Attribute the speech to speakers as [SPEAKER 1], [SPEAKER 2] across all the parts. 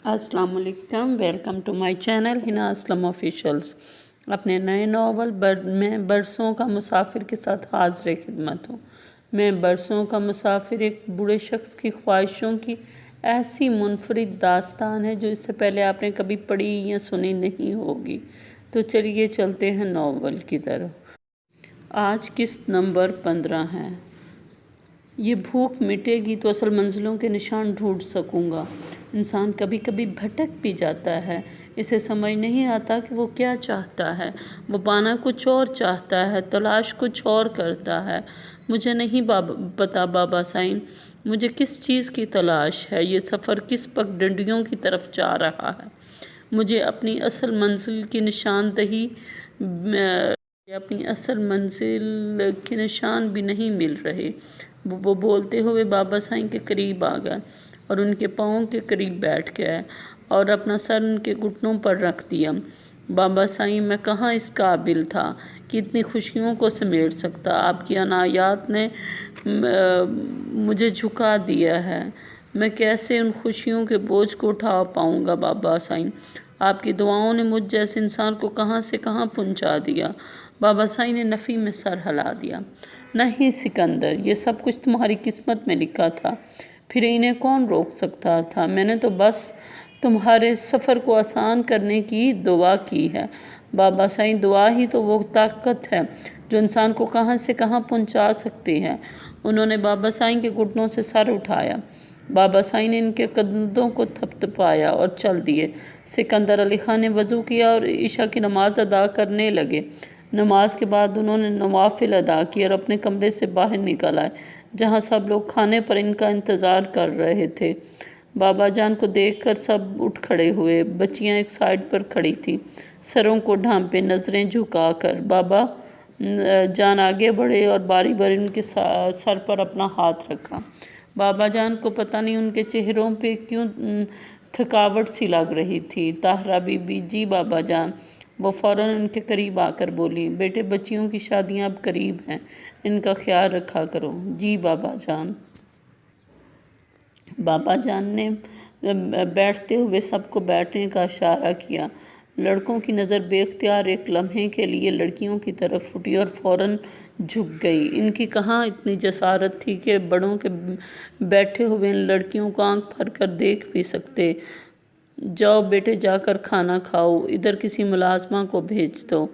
[SPEAKER 1] अस्सलाम वालेकुम, welcome to my channel Hina Aslam officials. अपने नए नावल मैं बरसों का मुसाफिर के साथ हाज़िर खिदमत हूँ। मैं बरसों का मुसाफिर एक बूढ़े शख्स की ख्वाहिशों की ऐसी मुनफरिद दास्तान है जो इससे पहले आपने कभी पढ़ी या सुनी नहीं होगी। तो चलिए चलते हैं नावल की तरफ। आज किस्त नंबर 15 है। ये भूख मिटेगी तो असल मंजिलों के निशान ढूंढ सकूँगा। इंसान कभी कभी भटक भी जाता है, इसे समझ नहीं आता कि वो क्या चाहता है। वो पाना कुछ और चाहता है, तलाश कुछ और करता है। मुझे नहीं पता बाबा साईं, मुझे किस चीज़ की तलाश है, ये सफ़र किस पगडंडियों की तरफ जा रहा है। मुझे अपनी असल मंजिल की निशानदही अपनी असल मंजिल के निशान भी नहीं मिल रहे। वो बोलते हुए बाबा साईं के करीब आ गया और उनके पाँव के करीब बैठ गया और अपना सर उनके घुटनों पर रख दिया। बाबा साईं, मैं कहाँ इस काबिल था कि इतनी खुशियों को समेट सकता। आपकी अनायात ने मुझे झुका दिया है। मैं कैसे उन खुशियों के बोझ को उठा पाऊँगा बाबा साईं। आपकी दुआओं ने मुझ जैसे इंसान को कहाँ से कहाँ पहुँचा दिया। बाबा साईं ने नफ़ी में सर हिला दिया। नहीं सिकंदर, ये सब कुछ तुम्हारी किस्मत में लिखा था, फिर इन्हें कौन रोक सकता था। मैंने तो बस तुम्हारे सफ़र को आसान करने की दुआ की है। बाबा साईं, दुआ ही तो वो ताकत है जो इंसान को कहाँ से कहाँ पहुँचा सकती है। उन्होंने बाबा साईं के घुटनों से सर उठाया। बाबा साईं ने इनके कदमों को थपथपाया और चल दिए। सिकंदर अली खान ने वज़ू किया और ईशा की नमाज़ अदा करने लगे। नमाज के बाद उन्होंने नवाफिल अदा किए और अपने कमरे से बाहर निकल आए, जहाँ सब लोग खाने पर इनका इंतज़ार कर रहे थे। बाबा जान को देखकर सब उठ खड़े हुए। बच्चियाँ एक साइड पर खड़ी थी, सरों को ढांपे, नज़रें झुकाकर। बाबा जान आगे बढ़े और बारी बारी उनके सर पर अपना हाथ रखा। बाबा जान को पता नहीं उनके चेहरों पे क्यों थकावट सी लग रही थी। ताहरा बीबी, जी बाबा जान। वो फ़ौरन उनके करीब आकर बोली, बेटे बच्चियों की शादियां अब करीब हैं, इनका ख्याल रखा करो। जी बाबा जान। बाबा जान ने बैठते हुए सबको बैठने का इशारा किया। लड़कों की नज़र बेख्तियार एक लम्हे के लिए लड़कियों की तरफ उठी और फ़ौरन झुक गई। इनकी कहाँ इतनी जसारत थी कि बड़ों के बैठे हुए इन लड़कियों को आंख भर कर देख भी सकते। जाओ बेटे, जाकर खाना खाओ, इधर किसी मुलाजमा को भेज दो।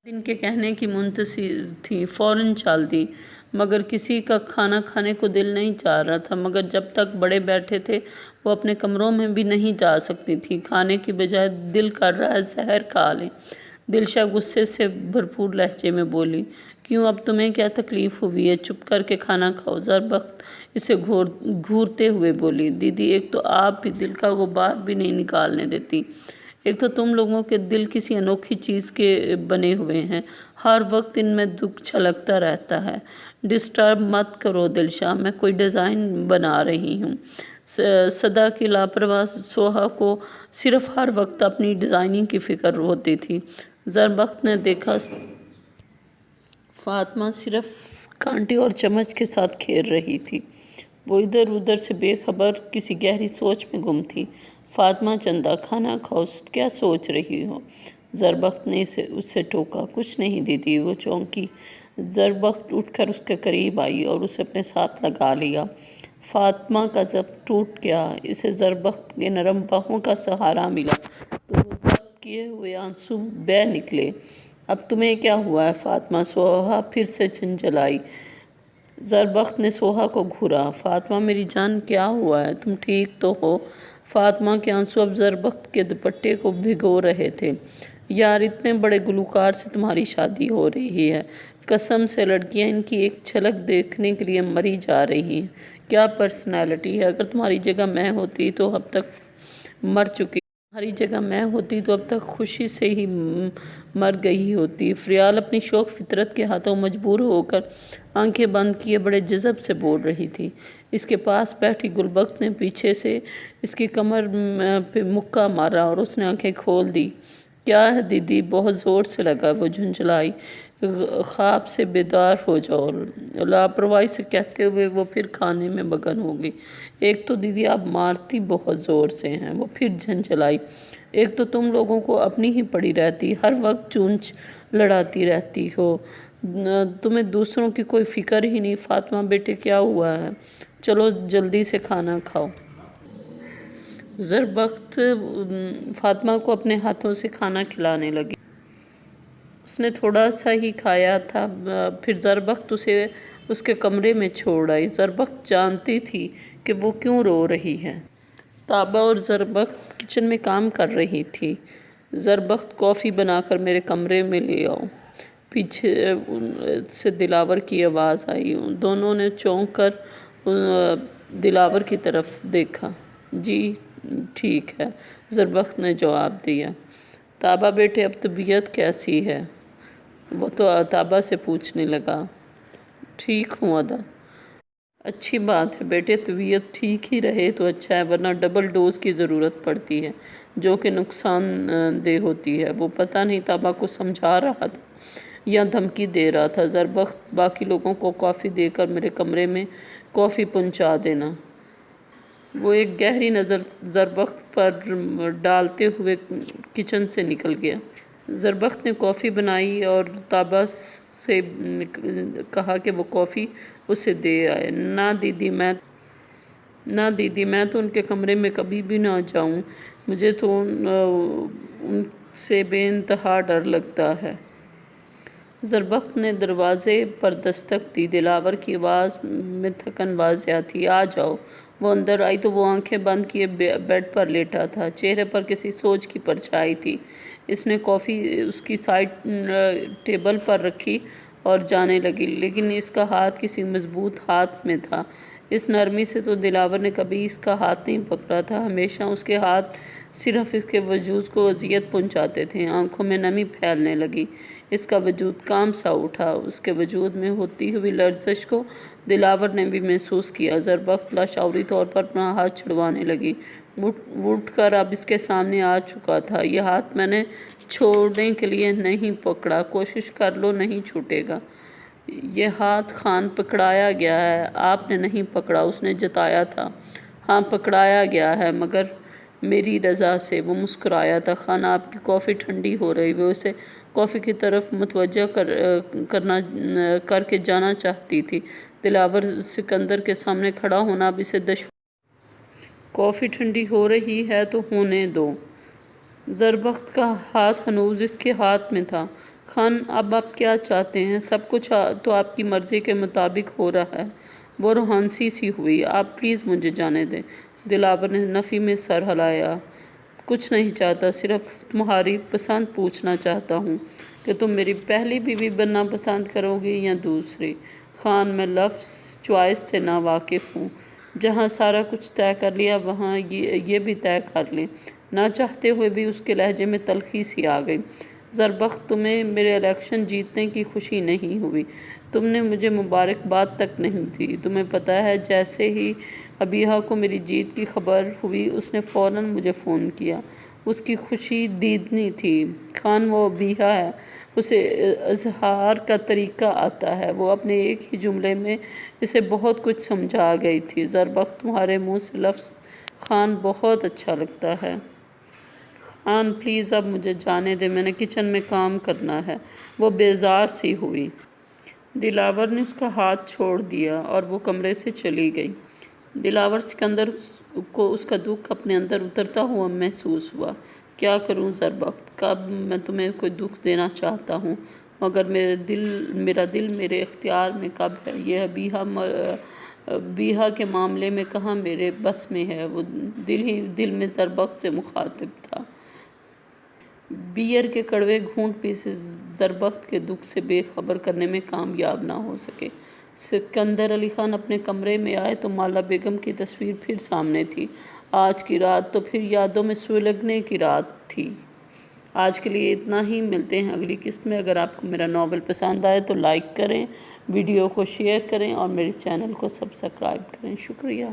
[SPEAKER 1] दिन के कहने की मुंतज़िर थी, फ़ौरन चल दी। मगर किसी का खाना खाने को दिल नहीं चाह रहा था। मगर जब तक बड़े बैठे थे वो अपने कमरों में भी नहीं जा सकती थी। खाने की बजाय दिल कर रहा है जहर खा लें। दिलशा गुस्से से भरपूर लहजे में बोली, क्यों, अब तुम्हें क्या तकलीफ़ हुई है? चुप करके खाना खाओ। ज़रबख्त इसे घूरते हुए बोली, दीदी, एक तो आप भी दिल का गुबार भी नहीं निकालने देती, एक तो तुम लोगों के दिल किसी अनोखी चीज़ के बने हुए हैं, हर वक्त इनमें दुख छलकता रहता है। डिस्टर्ब मत करो दिलशा, मैं कोई डिज़ाइन बना रही हूँ। सदा की लापरवाह सोहा को सिर्फ हर वक्त अपनी डिज़ाइनिंग की फ़िक्र होती थी। ज़रबख्त ने देखा फातिमा सिर्फ कांटे और चम्मच के साथ खेल रही थी। वो इधर उधर से बेखबर किसी गहरी सोच में गुम थी। फातिमा चंदा, खाना खाओ, क्या सोच रही हो? ज़रबख्त ने उससे टोका। कुछ नहीं दीदी। वो चौंकी। ज़रबख्त उठकर उसके करीब आई और उसे अपने साथ लगा लिया। फातिमा का जब टूट गया, इसे ज़रबख्त के नरम बाहों का सहारा मिला तो वो जब्त किए हुए आंसू बह निकले। अब तुम्हें क्या हुआ है फातिमा? सोहा फिर से झंझलाई। ज़रबख्त ने सोहा को घूरा। फातिमा मेरी जान, क्या हुआ है? तुम ठीक तो हो? फातिमा के आंसू अब ज़रबख्त के दुपट्टे को भिगो रहे थे। यार, इतने बड़े गुलकार से तुम्हारी शादी हो रही है, कसम से लड़कियां इनकी एक झलक देखने के लिए मरी जा रही हैं। क्या पर्सनालिटी है। अगर तुम्हारी जगह मैं होती तो अब तक मर चुकी, तुम्हारी जगह मैं होती तो अब तक खुशी से ही मर गई होती। फ़रियाल अपनी शौक फितरत के हाथों मजबूर होकर आंखें बंद किए बड़े जज़ब से बोल रही थी। इसके पास बैठी गुलबख्त ने पीछे से इसकी कमर पे मुक्का मारा और उसने आंखें खोल दी। क्या है दीदी? बहुत ज़ोर से लगा। वो झुंझलाई। خواب سے بیدار ہو جاؤ۔ لاپرواہی سے کہتے ہوئے وہ پھر کھانے میں مگن ہو گئی۔ ایک تو دیدی آپ مارتی بہت زور سے ہیں، وہ پھر جھنجھلائی۔ ایک تو تم لوگوں کو اپنی ہی پڑی رہتی، ہر وقت چونچ لڑاتی رہتی ہو، تمہیں دوسروں کی کوئی فکر ہی نہیں۔ فاطمہ بیٹے کیا ہوا ہے؟ چلو جلدی سے کھانا کھاؤ۔ زربخت فاطمہ کو اپنے ہاتھوں سے کھانا کھلانے لگی۔ اس نے تھوڑا سا ہی کھایا تھا، پھر زربخت اسے اس کے کمرے میں چھوڑ آئی۔ زربخت جانتی تھی کہ وہ کیوں رو رہی ہے۔ طابہ اور زربخت کچن میں کام کر رہی تھی۔ زربخت کافی بنا کر میرے کمرے میں لے آؤ۔ پیچھے سے دلاور کی آواز آئی۔ دونوں نے چونک کر دلاور کی طرف دیکھا۔ جی ٹھیک ہے، زربخت نے جواب دیا۔ طابہ بیٹے اب طبیعت کیسی ہے؟ وہ تو طابہ سے پوچھنے لگا۔ ٹھیک ہوں ادا۔ اچھی بات ہے بیٹے، طبیعت ٹھیک ہی رہے تو اچھا ہے، ورنہ ڈبل ڈوز کی ضرورت پڑتی ہے جو کہ نقصان دہ ہوتی ہے۔ وہ پتہ نہیں طابہ کو سمجھا رہا تھا یا دھمکی دے رہا تھا۔ زربخت باقی لوگوں کو کافی دے کر میرے کمرے میں کافی پہنچا دینا۔ وہ ایک گہری نظر زربخت پر ڈالتے ہوئے کچن سے نکل گیا۔ زربخت نے کافی بنائی اور طابہ سے کہا کہ وہ کافی اسے دے آئے۔ نہ دیدی میں تو ان کے کمرے میں کبھی بھی نہ جاؤں، مجھے تو ان سے بے انتہا ڈر لگتا ہے۔ زربخت نے دروازے پر دستک دی۔ دلاور کی آواز میں تھکن واضح تھی۔ آ جاؤ۔ وہ اندر آئی تو وہ آنکھیں بند کیے بیڈ پر لیٹا تھا، چہرے پر کسی سوچ کی پرچھائی تھی۔ اس نے کافی اس کی سائڈ ٹیبل پر رکھی اور جانے لگی، لیکن اس کا ہاتھ کسی مضبوط ہاتھ میں تھا۔ اس نرمی سے تو دلاور نے کبھی اس کا ہاتھ نہیں پکڑا تھا، ہمیشہ اس کے ہاتھ صرف اس کے وجود کو اذیت پہنچاتے تھے۔ آنکھوں میں نمی پھیلنے لگی، اس کا وجود کانپ سا اٹھا۔ اس کے وجود میں ہوتی ہوئی لرزش کو دلاور نے بھی محسوس کیا۔ زربخت لاشعوری طور پر اپنا ہاتھ چھڑوانے لگی۔ اٹھ کر اب اس کے سامنے آ چکا تھا۔ یہ ہاتھ میں نے چھوڑنے کے لیے نہیں پکڑا، کوشش کر لو نہیں چھوٹے گا۔ یہ ہاتھ خان پکڑایا گیا ہے، آپ نے نہیں پکڑا، اس نے جتایا تھا۔ ہاں پکڑایا گیا ہے، مگر میری رضا سے۔ وہ مسکرایا تھا۔ خان آپ کی کافی ٹھنڈی ہو رہی۔ وہ اسے کافی کی طرف متوجہ کر کے جانا چاہتی تھی۔ دلاور سکندر کے سامنے کھڑا ہونا اب اسے دشوار۔ کافی ٹھنڈی ہو رہی ہے تو ہونے دو۔ زربخت کا ہاتھ ہنوز اس کے ہاتھ میں تھا۔ خان اب آپ کیا چاہتے ہیں؟ سب کچھ تو آپ کی مرضی کے مطابق ہو رہا ہے۔ وہ روحانسی سی ہوئی۔ آپ پلیز مجھے جانے دیں۔ دلاور نے نفی میں سر ہلایا۔ کچھ نہیں چاہتا، صرف تمہاری پسند پوچھنا چاہتا ہوں کہ تم میری پہلی بیوی بننا پسند کرو گی یا دوسری؟ خان میں لفظ چوائس سے نا واقف ہوں۔ جہاں سارا کچھ طے کر لیا وہاں یہ بھی طے کر لیں۔ نہ چاہتے ہوئے بھی اس کے لہجے میں تلخی سی آ گئی۔ زربخت تمہیں میرے الیکشن جیتنے کی خوشی نہیں ہوئی، تم نے مجھے مبارکباد تک نہیں دی۔ تمہیں پتہ ہے جیسے ہی ابیہا کو میری جیت کی خبر ہوئی اس نے فوراً مجھے فون کیا۔ اس کی خوشی دیدنی تھی۔ خان وہ ابیہا ہے، اسے اظہار کا طریقہ آتا ہے۔ وہ اپنے ایک ہی جملے میں اسے بہت کچھ سمجھا گئی تھی۔ زربخت تمہارے منہ سے لفظ خان بہت اچھا لگتا ہے۔ خان پلیز اب مجھے جانے دے، میں نے کچن میں کام کرنا ہے۔ وہ بیزار سی ہوئی۔ دلاور نے اس کا ہاتھ چھوڑ دیا اور وہ کمرے سے چلی گئی۔ دلاور سکندر کو اس کا دکھ اپنے اندر اترتا ہوا محسوس ہوا۔ کیا کروں زربخت، کب میں تمہیں کوئی دکھ دینا چاہتا ہوں مگر میرا دل میرے اختیار میں کب ہے؟ یہ ابیہا کے معاملے میں کہاں میرے بس میں ہے؟ وہ دل میں زربخت سے مخاطب تھا۔ بیئر کے کڑوے گھونٹ بھی زربخت کے دکھ سے بے خبر کرنے میں کامیاب نہ ہو سکے۔ سکندر علی خان اپنے کمرے میں آئے تو مالا بیگم کی تصویر پھر سامنے تھی۔ آج کی رات تو پھر یادوں میں سلگنے کی رات تھی۔ آج کے لیے اتنا ہی، ملتے ہیں اگلی قسط میں۔ اگر آپ کو میرا ناول پسند آئے تو لائک کریں، ویڈیو کو شیئر کریں اور میرے چینل کو سبسکرائب کریں۔ شکریہ۔